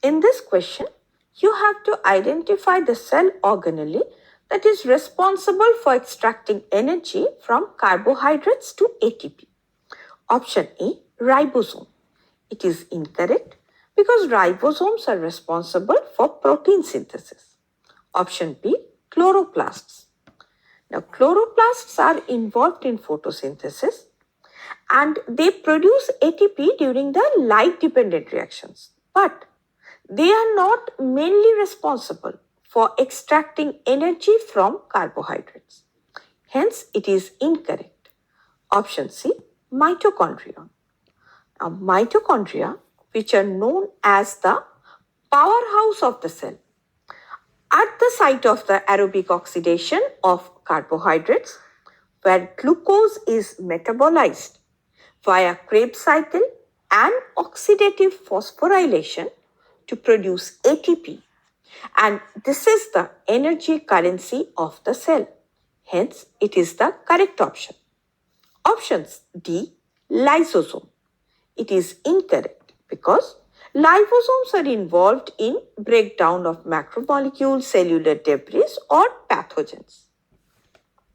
In this question, you have to identify the cell organelle that is responsible for extracting energy from carbohydrates to ATP. Option A, ribosome. It is incorrect because ribosomes are responsible for protein synthesis. Option B, chloroplasts. Now, chloroplasts are involved in photosynthesis and they produce ATP during the light-dependent reactions. But they are not mainly responsible for extracting energy from carbohydrates. Hence, it is incorrect. Option C, mitochondria. Now, mitochondria, which are known as the powerhouse of the cell, at the site of the aerobic oxidation of carbohydrates, where glucose is metabolized via Krebs cycle and oxidative phosphorylation to produce ATP. And this is the energy currency of the cell. Hence, it is the correct option. Options D, lysosome. It is incorrect because liposomes are involved in breakdown of macromolecules, cellular debris or pathogens.